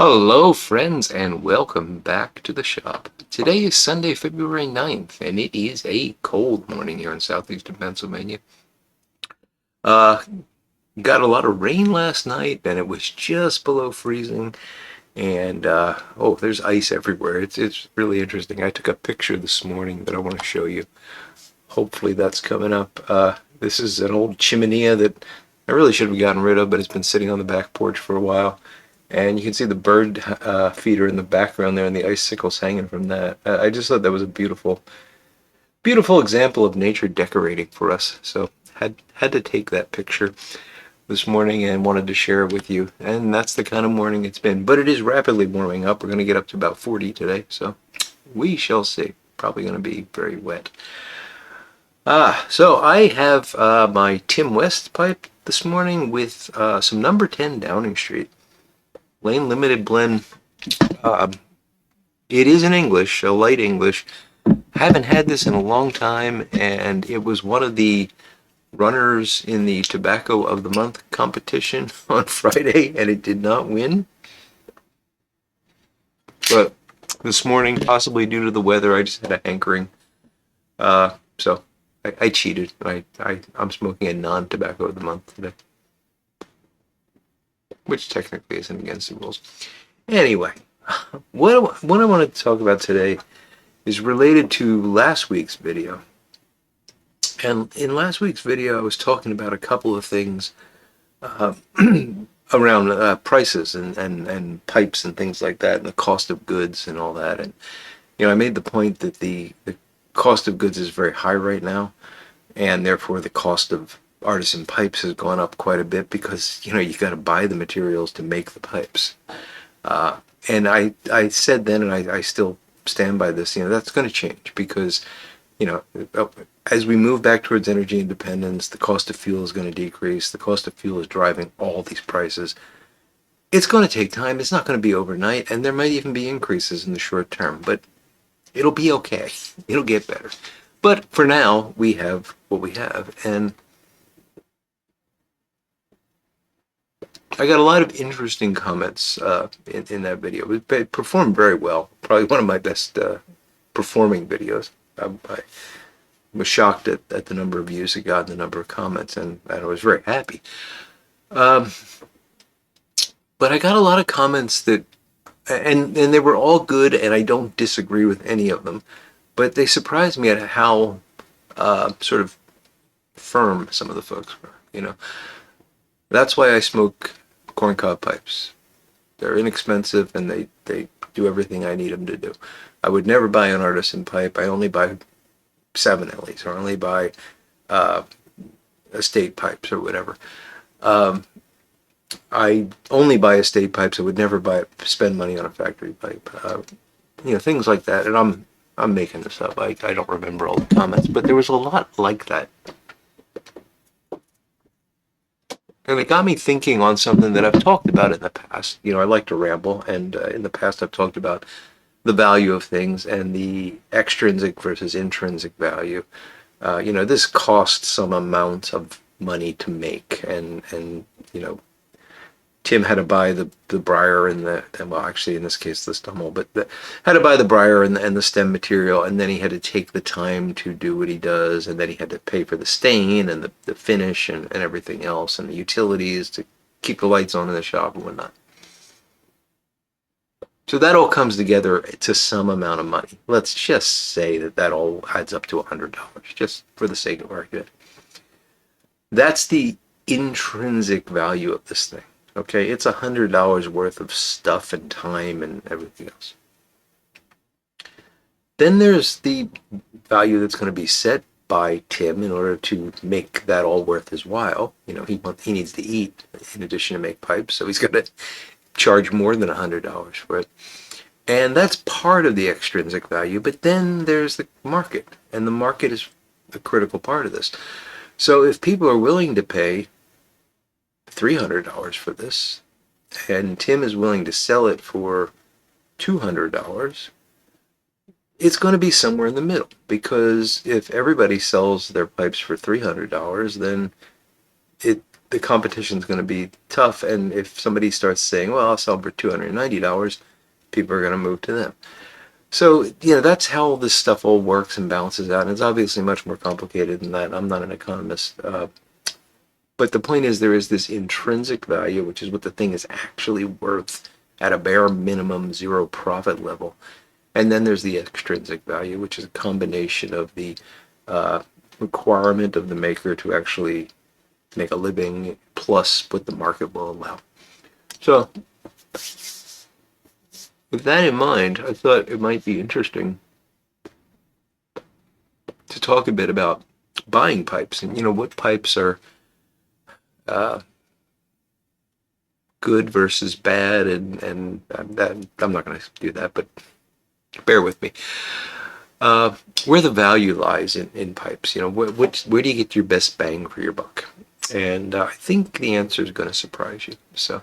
Hello, friends, and welcome back to the shop. Today is Sunday, February 9th, and it is a cold morning here in southeastern Pennsylvania. Uh, got a lot of rain last night, and it was just below freezing. And oh, there's ice everywhere. It's really interesting. I took a picture this morning that I want to show you. Hopefully, that's coming up. This is an old chimenea that I really should have gotten rid of, but it's been sitting on the back porch for a while. And you can see the bird feeder in the background there and the icicles hanging from that. I just thought that was a beautiful example of nature decorating for us. So had to take that picture this morning and wanted to share it with you. And that's the kind of morning it's been. But it is rapidly warming up. We're going to get up to about 40 today. So we shall see. Probably going to be very wet. So I have my Tim West pipe this morning with some number 10 Downing Street. Lane Limited Blend. Uh, it is in English, a light English. Haven't had this in a long time, and it was one of the runners in the Tobacco of the Month competition on Friday, and it did not win. But this morning, possibly due to the weather, I just had a hankering. So I cheated. I'm smoking a non-Tobacco of the Month today, which technically isn't against the rules. Anyway, what I wanted to talk about today is related to last week's video. And in last week's video, I was talking about a couple of things uh, around prices and pipes and things like that, and the cost of goods and all that. And I made the point that the cost of goods is very high right now, and therefore the cost of artisan pipes has gone up quite a bit because you got to buy the materials to make the pipes. And I said then, and I still stand by this, that's going to change because, you know, as we move back towards energy independence, the cost of fuel is going to decrease. The cost of fuel is driving all these prices. It's going to take time. It's not going to be overnight, and there might even be increases in the short term, but it'll be okay. It'll get better. But for now, we have what we have, and I got a lot of interesting comments in that video. It performed very well. Probably one of my best performing videos. I was shocked at the number of views it got and the number of comments, and I was very happy. Um, but I got a lot of comments that, and they were all good, and I don't disagree with any of them, but they surprised me at how sort of firm some of the folks were. That's why I smoke corncob pipes. They're inexpensive and they do everything I need them to do. I would never buy an artisan pipe. I only buy Savinellis or only buy uh, estate pipes or whatever. Um, I only buy estate pipes. I would never spend money on a factory pipe. Things like that. And I'm making this up. I don't remember all the comments, but there was a lot like that. And it got me thinking on something that I've talked about in the past. I like to ramble, and in the past I've talked about the value of things and the extrinsic versus intrinsic value. This costs some amount of money to make, and Tim had to buy the briar and well, actually in this case the stummel, but had to buy the briar and the stem material, and then he had to take the time to do what he does, and then he had to pay for the stain and the finish and everything else and the utilities to keep the lights on in the shop and whatnot. So that all comes together to some amount of money. Let's just say that all adds up to $100, just for the sake of argument. That's the intrinsic value of this thing. Okay, it's $100 worth of stuff and time and everything else. Then there's the value that's going to be set by Tim in order to make that all worth his while. He needs to eat in addition to make pipes, so he's going to charge more than $100 for it. And that's part of the extrinsic value, but then there's the market, and the market is a critical part of this. So if people are willing to pay $300 for this, and Tim is willing to sell it for $200, it's going to be somewhere in the middle, because if everybody sells their pipes for $300, then the competition is going to be tough. And if somebody starts saying, well, I'll sell them for $290, people are going to move to them. So, that's how this stuff all works and balances out. And it's obviously much more complicated than that. I'm not an economist. But the point is, there is this intrinsic value, which is what the thing is actually worth at a bare minimum zero profit level. And then there's the extrinsic value, which is a combination of the requirement of the maker to actually make a living plus what the market will allow. So, with that in mind, I thought it might be interesting to talk a bit about buying pipes and what pipes are good versus bad, and that, I'm not going to do that, but bear with me. Where the value lies in pipes, where do you get your best bang for your buck? And I think the answer is going to surprise you. So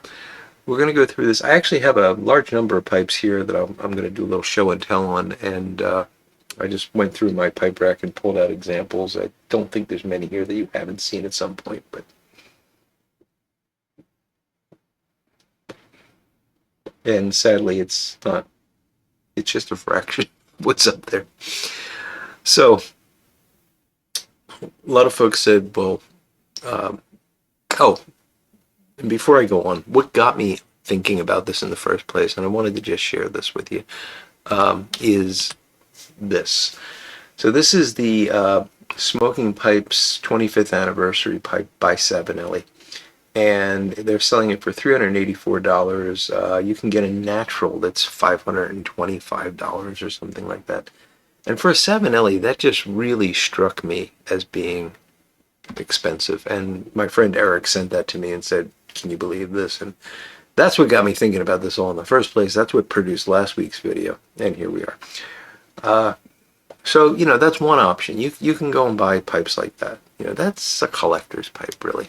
we're going to go through this. I actually have a large number of pipes here that I'm going to do a little show and tell on, and I just went through my pipe rack and pulled out examples. I don't think there's many here that you haven't seen at some point, but and sadly it's not. It's just a fraction of what's up there. So a lot of folks said, well, and before I go on, what got me thinking about this in the first place, and I wanted to just share this with you, is this. So this is the Smoking Pipes 25th anniversary pipe by Savinelli. And they're selling it for $384. You can get a natural that's $525 or something like that. And for a Savinelli, that just really struck me as being expensive. And my friend Eric sent that to me and said, can you believe this? And that's what got me thinking about this all in the first place. That's what produced last week's video. And here we are. So, that's one option. You can go and buy pipes like that. That's a collector's pipe, really.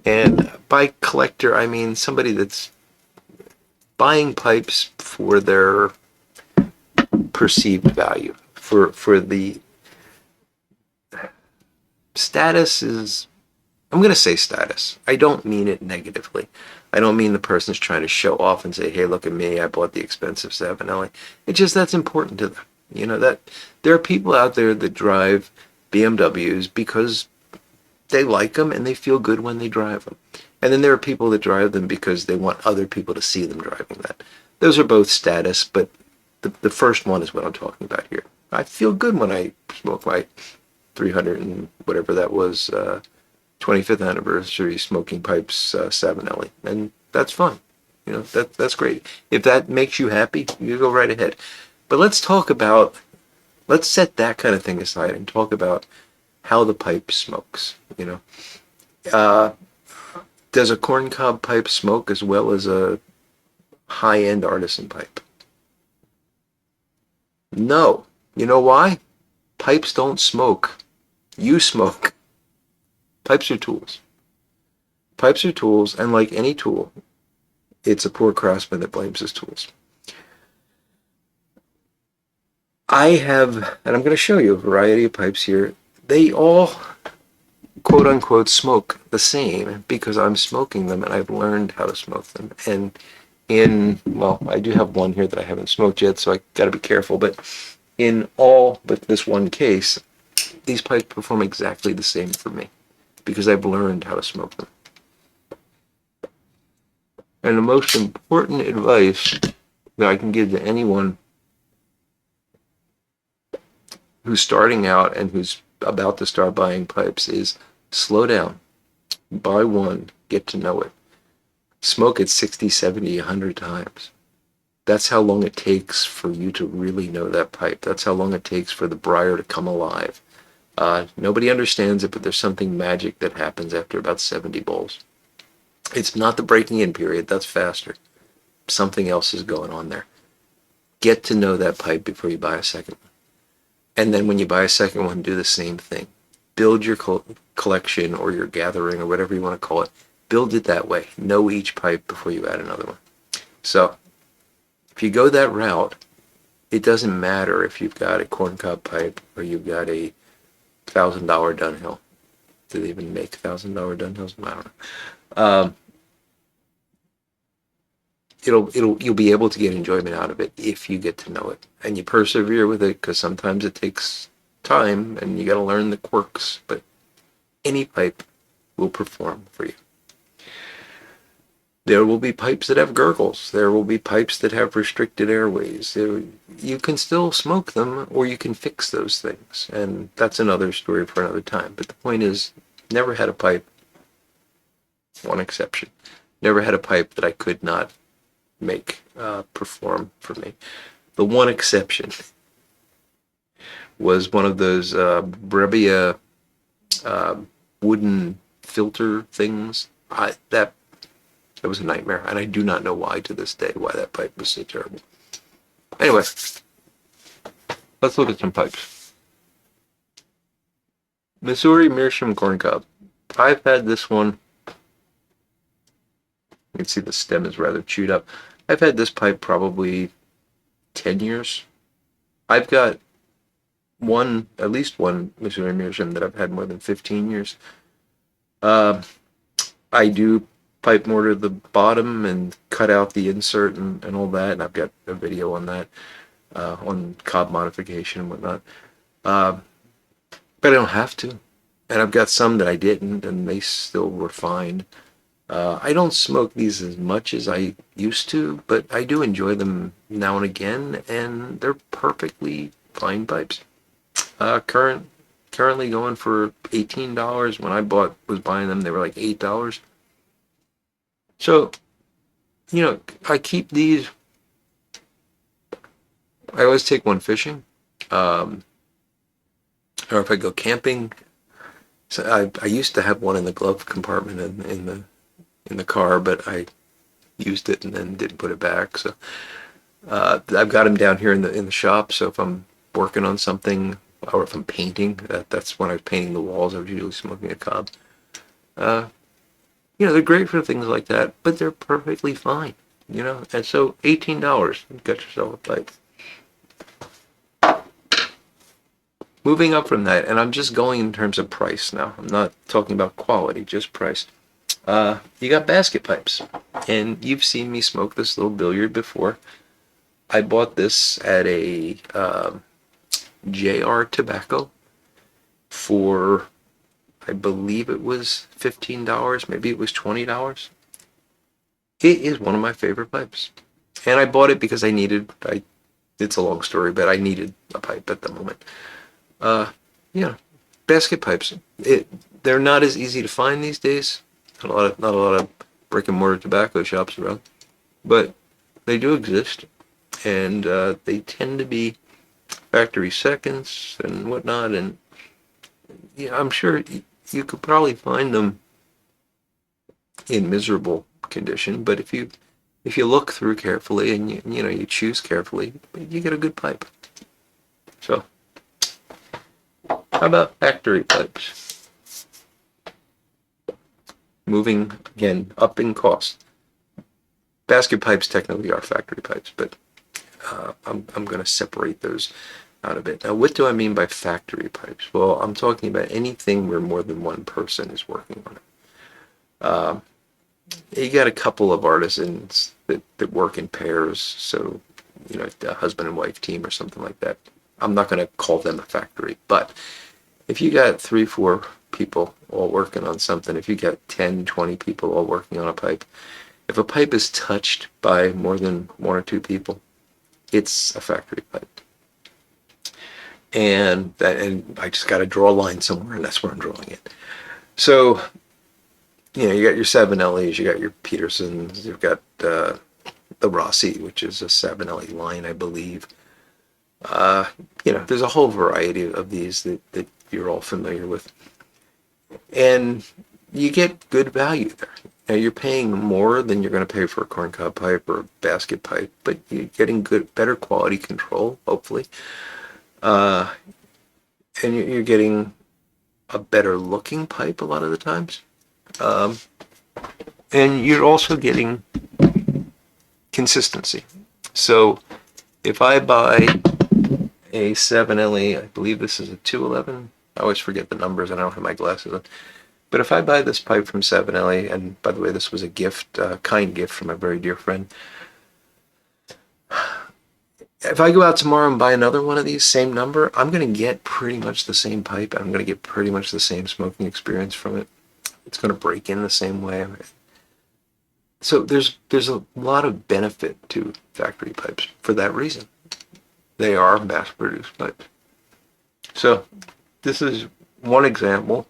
And by collector, I mean somebody that's buying pipes for their perceived value. For the status is, I'm going to say status. I don't mean it negatively. I don't mean the person's trying to show off and say, hey, look at me, I bought the expensive Savinelli. It's just that's important to them. That there are people out there that drive BMWs because they like them and they feel good when they drive them. And then there are people that drive them because they want other people to see them driving that. Those are both status, but the first one is what I'm talking about here. I feel good when I smoke my 300 and whatever that was, 25th anniversary Smoking Pipes Savinelli. And that's fun. That's great. If that makes you happy, you go right ahead. But let's set that kind of thing aside and talk about how the pipe smokes. Does a corncob pipe smoke as well as a high-end artisan pipe? No. You know why? Pipes don't smoke. You smoke. Pipes are tools. Pipes are tools, and like any tool, it's a poor craftsman that blames his tools. I have, and I'm going to show you a variety of pipes here. They all, quote unquote, smoke the same because I'm smoking them and I've learned how to smoke them. And I do have one here that I haven't smoked yet, so I got to be careful. But in all but this one case, these pipes perform exactly the same for me because I've learned how to smoke them. And the most important advice that I can give to anyone who's starting out and who's about to start buying pipes is slow down. Buy one, get to know it. Smoke it 60, 70, 100 times. That's how long it takes for you to really know that pipe. That's how long it takes for the briar to come alive. Nobody understands it, but there's something magic that happens after about 70 bowls. It's not the breaking in period, that's faster. Something else is going on there. Get to know that pipe before you buy a second one. And then when you buy a second one, do the same thing. Build your collection or your gathering or whatever you want to call it. Build it that way. Know each pipe before you add another one. So if you go that route, it doesn't matter if you've got a corncob pipe or you've got a $1,000 Dunhill. Do they even make $1,000 Dunhills? I don't know. You'll be able to get enjoyment out of it if you get to know it and you persevere with it, because sometimes it takes time and you got to learn the quirks, but any pipe will perform for you. There will be pipes that have gurgles. There will be pipes that have restricted airways. You can still smoke them, or you can fix those things, and that's another story for another time. But the point is, never had a pipe, one exception, never had a pipe that I could not make perform for me. The one exception was one of those Brebia wooden filter things. That was a nightmare, and I do not know why to this day why that pipe was so terrible. Anyway, let's look at some pipes. Missouri Meerschaum Corncob. I've had this one. You can see the stem is rather chewed up. I've had this pipe probably 10 years. I've got at least one Missouri Meerschaum that I've had more than 15 years. I do pipe mortar the bottom and cut out the insert and all that, and I've got a video on that, on cob modification and whatnot. But I don't have to. And I've got some that I didn't, and they still were fine. I don't smoke these as much as I used to, but I do enjoy them now and again, and they're perfectly fine pipes. Currently going for $18. When I was buying them, they were like $8. So, I keep these. I always take one fishing, or if I go camping. So I used to have one in the glove compartment in the car, but I used it and then didn't put it back. So I've got them down here in the shop. So if I'm working on something, or if I'm painting, that's when I was painting the walls. I was usually smoking a cob. They're great for things like that, but they're perfectly fine, And so $18, you got yourself a pipe. Moving up from that, and I'm just going in terms of price now. I'm not talking about quality, just price. You got basket pipes, and you've seen me smoke this little billiard before. I bought this at a JR Tobacco for, I believe it was $15, maybe it was $20. It is one of my favorite pipes. And I bought it because it's a long story, but I needed a pipe at the moment. Basket pipes. They're not as easy to find these days. Not a lot of brick and mortar tobacco shops around. But they do exist. And they tend to be factory seconds and whatnot. And I'm sure you could probably find them in miserable condition, but if you look through carefully and you choose carefully, you get a good pipe. So, how about factory pipes? Moving again up in cost. Basket pipes technically are factory pipes, but I'm going to separate those out of it. Now, what do I mean by factory pipes? Well, I'm talking about anything where more than one person is working on it. You got a couple of artisans that work in pairs, so a husband and wife team or something like that. I'm not going to call them a factory, but if you got 3-4 people all working on something, if you got 10-20 people all working on a pipe, if a pipe is touched by more than 1 or 2 people, it's a factory pipe. And I just got to draw a line somewhere, and that's where I'm drawing it. So, you got your 7LEs, you got your Petersons, you've got the Rossi, which is a 7LE line, I believe. There's a whole variety of these that you're all familiar with. And you get good value there. Now, you're paying more than you're going to pay for a corncob pipe or a basket pipe, but you're getting better quality control, hopefully. And you're getting a better looking pipe a lot of the times. And you're also getting consistency. So if I buy a 7LE, I believe this is a 211. I always forget the numbers and I don't have my glasses on. But if I buy this pipe from Savinelli, and by the way, this was a gift, kind gift from a very dear friend. If I go out tomorrow and buy another one of these, same number, I'm going to get pretty much the same pipe. I'm going to get pretty much the same smoking experience from it. It's going to break in the same way. So there's a lot of benefit to factory pipes for that reason. They are mass-produced pipes. So this is one example.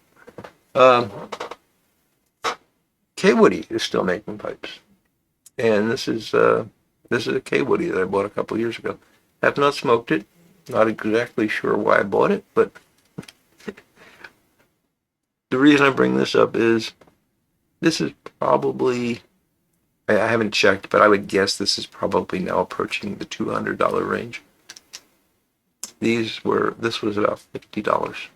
K. Woody is still making pipes, and this is a K. Woody that I bought a couple years ago. Have not smoked it. Not exactly sure why I bought it, but the reason I bring this up is this is probably, I haven't checked, but I would guess this is probably now approaching the $200 range. This was about $50.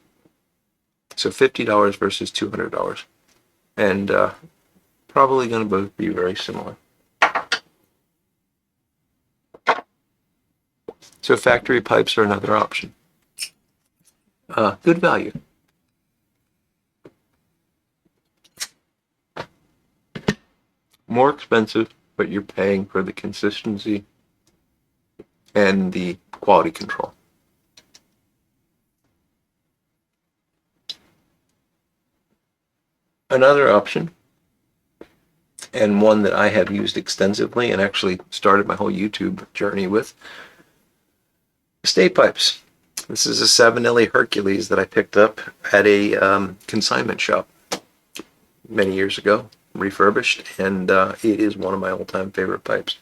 So $50 versus $200. And probably going to both be very similar. So factory pipes are another option. Good value. More expensive, but you're paying for the consistency and the quality control. Another option, and one that I have used extensively and actually started my whole YouTube journey with, estate pipes. This is a Savinelli Hercules that I picked up at a consignment shop many years ago, refurbished, and it is one of my all-time favorite pipes.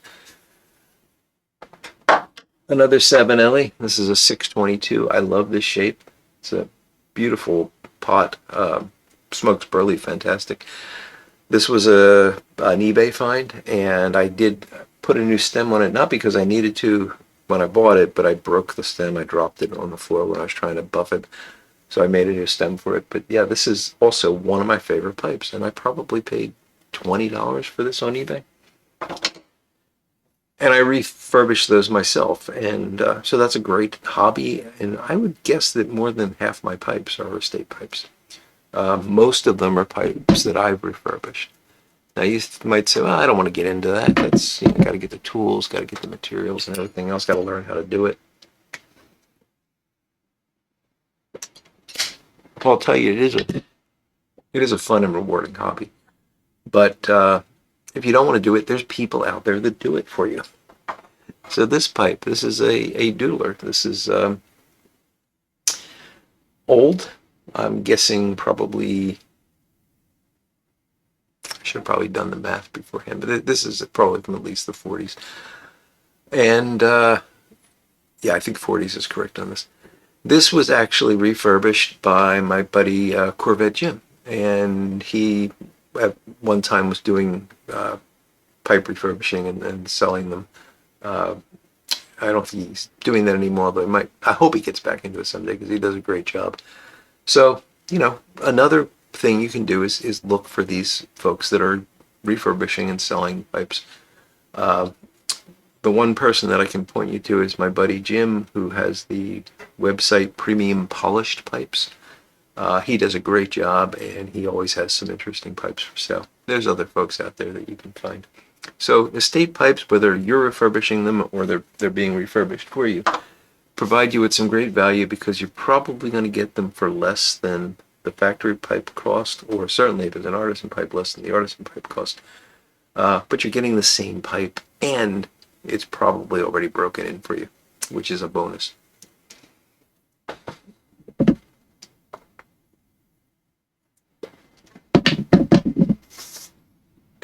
Another Savinelli. This is a 622. I love this shape. It's a beautiful pot. Smokes burley fantastic. This was an eBay find, and I did put a new stem on it, not because I needed to when I bought it, but I broke the stem. I dropped it on the floor when I was trying to buff it, so I made a new stem for it. But yeah, this is also one of my favorite pipes, and I probably paid $20 for this on eBay. And I refurbished those myself, and so that's a great hobby, and I would guess that more than half my pipes are estate pipes. Most of them are pipes that I've refurbished. Now you might say, well, I don't want to get into that. That's, got to get the tools, got to get the materials and everything else, got to learn how to do it. Well, I'll tell you, it is a fun and rewarding hobby. But if you don't want to do it, there's people out there that do it for you. So this pipe, this is a doodler. This is old. I'm guessing probably, I should have probably done the math beforehand, but this is probably from at least the 40s. And yeah, I think 40s is correct on this. This was actually refurbished by my buddy Corvette Jim, and he at one time was doing pipe refurbishing and selling them. I don't know if he's doing that anymore, but I hope he gets back into it someday because he does a great job. So, another thing you can do is look for these folks that are refurbishing and selling pipes. The one person that I can point you to is my buddy Jim, who has the website Premium Polished Pipes. He does a great job, and he always has some interesting pipes for sale. There's other folks out there that you can find. So estate pipes, whether you're refurbishing them or they're being refurbished for you, provide you with some great value because you're probably going to get them for less than the factory pipe cost, or certainly if it's an artisan pipe, less than the artisan pipe cost. But you're getting the same pipe, and it's probably already broken in for you, which is a bonus.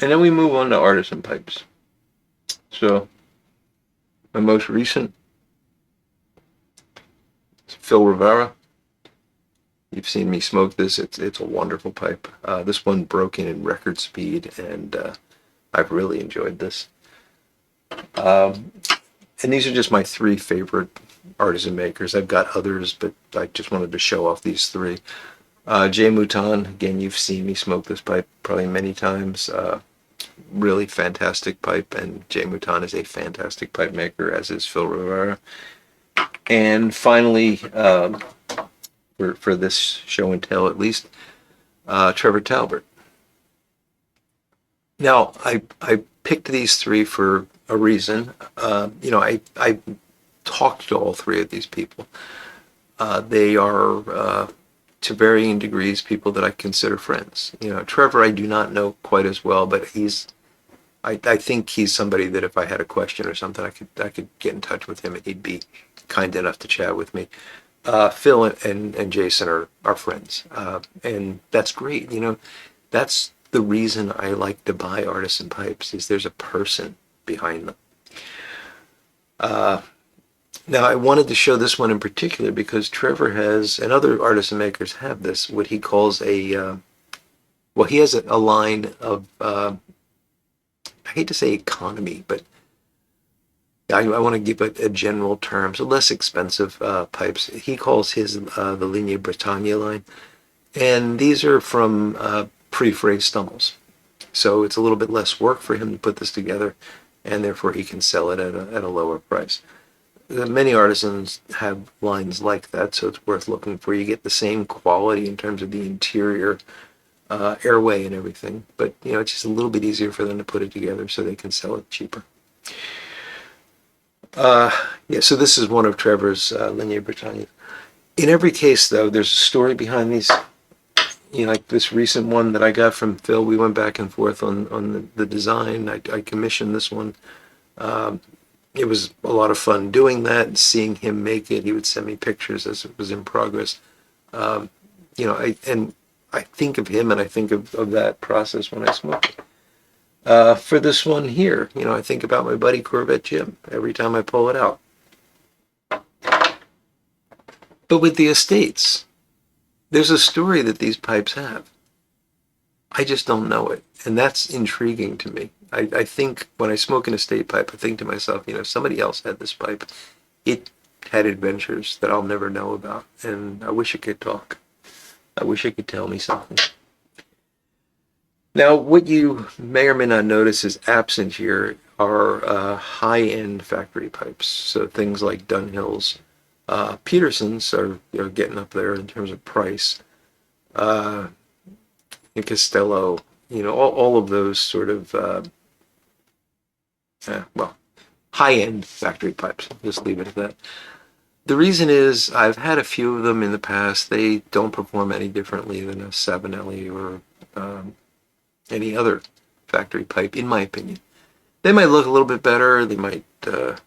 And then we move on to artisan pipes. So my most recent, Phil Rivera. You've seen me smoke this. It's a wonderful pipe. This one broke in record speed, and I've really enjoyed this. And these are just my three favorite artisan makers. I've got others, but I just wanted to show off these three. Jay Mouton, again, you've seen me smoke this pipe probably many times. Really fantastic pipe, and Jay Mouton is a fantastic pipe maker, as is Phil Rivera. And finally, for this show and tell at least, Trevor Talbert. Now, I picked these three for a reason. I talked to all three of these people. They are, to varying degrees, people that I consider friends. Trevor I do not know quite as well, but I think he's somebody that if I had a question or something, I could get in touch with him and he'd be kind enough to chat with me. Phil and Jason are friends, and that's great. That's the reason I like to buy artisan pipes is there's a person behind them. Now I wanted to show this one in particular because Trevor has, and other artisan makers have this, what he calls well, he has a line of, I hate to say economy, but I want to give a general term, so less expensive pipes. He calls his the Ligne Britannia line, and these are from pre-frayed Stummels. So it's a little bit less work for him to put this together, and therefore he can sell it at a lower price. Many artisans have lines like that, so it's worth looking for. You get the same quality in terms of the interior, airway and everything, but it's just a little bit easier for them to put it together so they can sell it cheaper. Yeah, so this is one of Trevor's Ligne Britannia. In every case, though, there's a story behind these. Like this recent one that I got from Phil, we went back and forth on the design. I commissioned this one. It was a lot of fun doing that and seeing him make it. He would send me pictures as it was in progress. I think of him and I think of that process when I smoke it. For this one here, I think about my buddy Corvette Jim every time I pull it out. But with the Estates, there's a story that these pipes have. I just don't know it. And that's intriguing to me. I think when I smoke an Estate pipe, I think to myself, if somebody else had this pipe, it had adventures that I'll never know about. And I wish it could talk. I wish it could tell me something. Now, what you may or may not notice is absent here are high-end factory pipes. So things like Dunhills, Petersons are getting up there in terms of price. And Castello, all of those sort of, high-end factory pipes. I'll just leave it at that. The reason is I've had a few of them in the past. They don't perform any differently than a Savinelli or any other factory pipe, in my opinion. They might look a little bit better. They might, and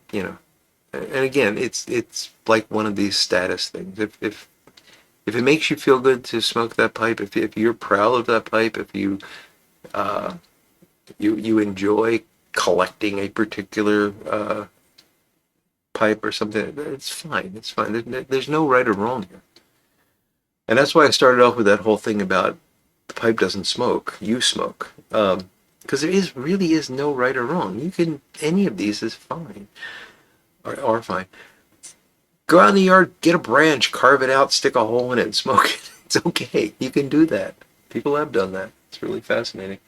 again, it's like one of these status things. If it makes you feel good to smoke that pipe, if you're proud of that pipe, if you enjoy collecting a particular pipe or something, it's fine. It's fine. There's no right or wrong here. And that's why I started off with that whole thing about the pipe doesn't smoke, you smoke. Because there really is no right or wrong. Any of these is fine, or fine. Go out in the yard, get a branch, carve it out, stick a hole in it, and smoke it. It's okay. You can do that. People have done that. It's really fascinating.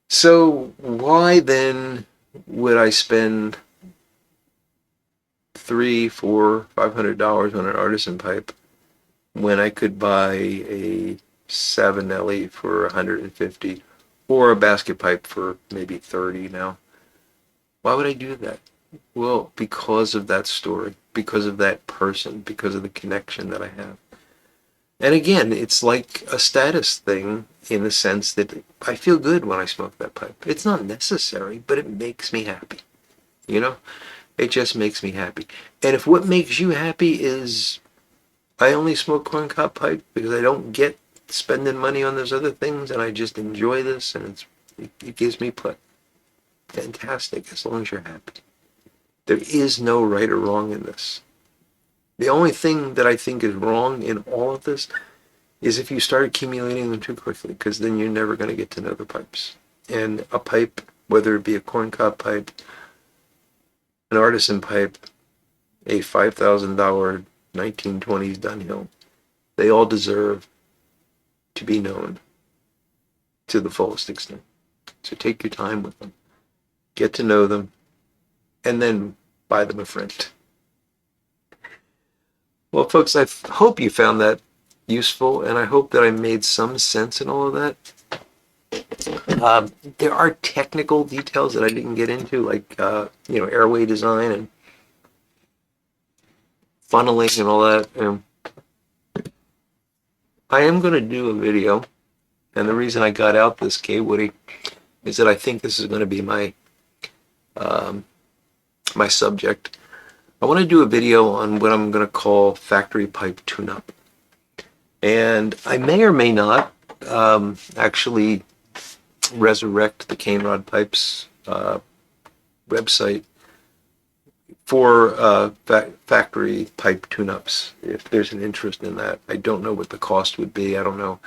So why then would I spend $300, $400, $500 on an artisan pipe when I could buy a Savinelli for $150 or a basket pipe for maybe $30 now? Why would I do that? Well, because of that story, because of that person, because of the connection that I have. And again, it's like a status thing in the sense that I feel good when I smoke that pipe. It's not necessary, but it makes me happy. It just makes me happy. And if what makes you happy is I only smoke corncob pipe because I don't get spending money on those other things and I just enjoy this and it gives me pleasure. Fantastic, as long as you're happy. There is no right or wrong in this. The only thing that I think is wrong in all of this is if you start accumulating them too quickly, because then you're never going to get to know the pipes. And a pipe, whether it be a corncob pipe, an artisan pipe, a $5,000 1920s Dunhill, they all deserve to be known to the fullest extent. So take your time with them, get to know them, and then buy them a friend. Well, folks, I hope you found that useful, and I hope that I made some sense in all of that. There are technical details that I didn't get into, like airway design and funneling and all that. And I am going to do a video, and the reason I got out this K Woody is that I think this is going to be my my subject. I want to do a video on what I'm going to call factory pipe tune-up, and I may or may not actually resurrect the Cane Rod Pipes website for factory pipe tune-ups, if there's an interest in that. I don't know what the cost would be. I don't know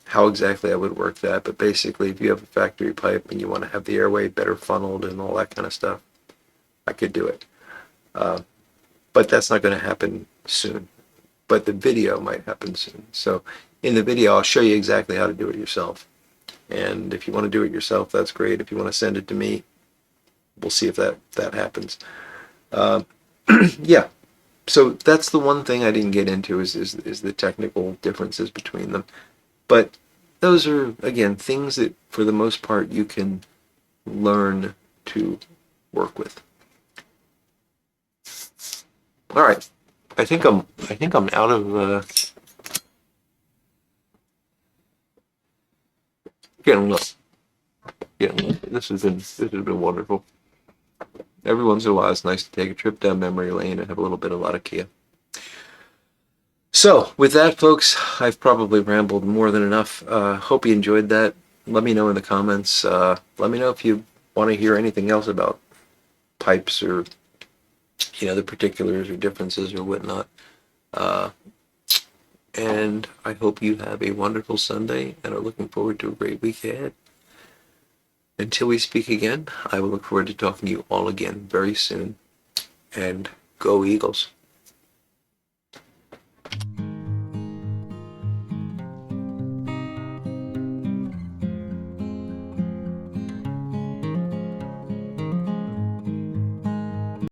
how exactly I would work that, but basically if you have a factory pipe and you want to have the airway better funneled and all that kind of stuff, I could do it. But that's not going to happen soon. But the video might happen soon. So in the video, I'll show you exactly how to do it yourself. And if you want to do it yourself, that's great. If you want to send it to me, we'll see if that happens. Yeah. So that's the one thing I didn't get into is the technical differences between them. But those are, again, things that for the most part you can learn to work with. All right. I think I'm out of getting low. This has been wonderful. Every once in a while, it's nice to take a trip down memory lane and have a little bit of Latakia. So, with that, folks, I've probably rambled more than enough. Hope you enjoyed that. Let me know in the comments. Let me know if you want to hear anything else about pipes or the particulars or differences or whatnot. And I hope you have a wonderful Sunday and are looking forward to a great week ahead. Until we speak again, I will look forward to talking to you all again very soon. And go Eagles.